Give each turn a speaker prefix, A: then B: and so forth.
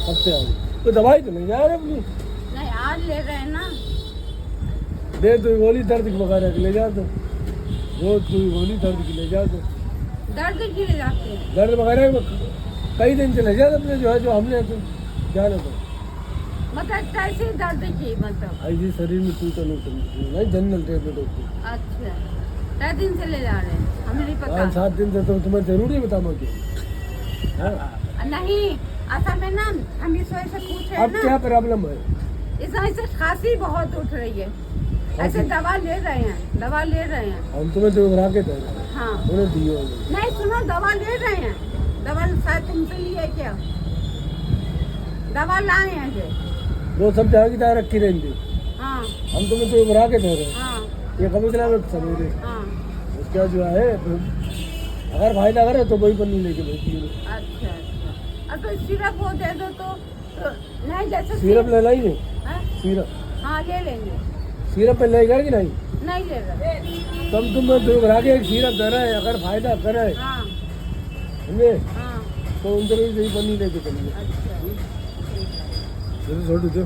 A: कब से आई? तो दवाई तो नहीं जा रहे अपनी?
B: नहीं आज ले रहे हैं ना।
A: दे तो गोली दर्द की वगैरह की ले जा दो, रोज कोई गोली दर्द की ले जा दो।
B: दर्द की ले जाते हैं।
A: दर्द वगैरह कई दिन से ले जा दो अपने, जो है जो हमने तो जाने दो।
B: मतलब कैसे दर्द की मतलब?
A: ऐसी शरीर में तू तो नहीं जनरल टेबलेट होती।
B: अच्छा कई दिन से ले जा रहे हैं, हमें नहीं पता।
A: 5-7 दिन से तो तुम्हें जरूरी बताना कि
B: नहीं असल में ना हम इस वजह से पूछ रहे हैं
A: अब
B: ना,
A: क्या प्रॉब्लम है?
B: इस वजह से खांसी बहुत उठ रही है। ऐसे दवा ले रहे हैं, दवा ले रहे हैं।
A: हम तुम्हें तो घबरा के थे,
B: हाँ
A: उन्हें दियो
B: नहीं सुनो, दवा ले रहे हैं। दवा शायद तुमसे लिए क्या? दवा लाए हैं जो।
A: वो सब जहाँ की तरह रखी रहेंगी।
B: हाँ
A: हम तुम्हें तो घबरा के थे
B: हाँ
A: ये कभी चला सवेरे
B: हाँ
A: उसका जो है अगर फायदा करे तो वही पन्नी लेके भेजी।
B: अच्छा अच्छा। और तो सिरप वो दे दो तो नहीं जैसे
A: सिरप ले लाइए,
B: हाँ?
A: सिरप
B: हाँ ले लेंगे।
A: सिरप पे लेगा कि नहीं?
B: नहीं ले रहे।
A: तब तुम्हें तो घबरा के एक सिरप दे रहा है, अगर फायदा करे
B: हाँ
A: समझे
B: हाँ
A: तो उनसे यही पन्नी लेके चलिए।
B: अच्छा
A: छोड़ दो।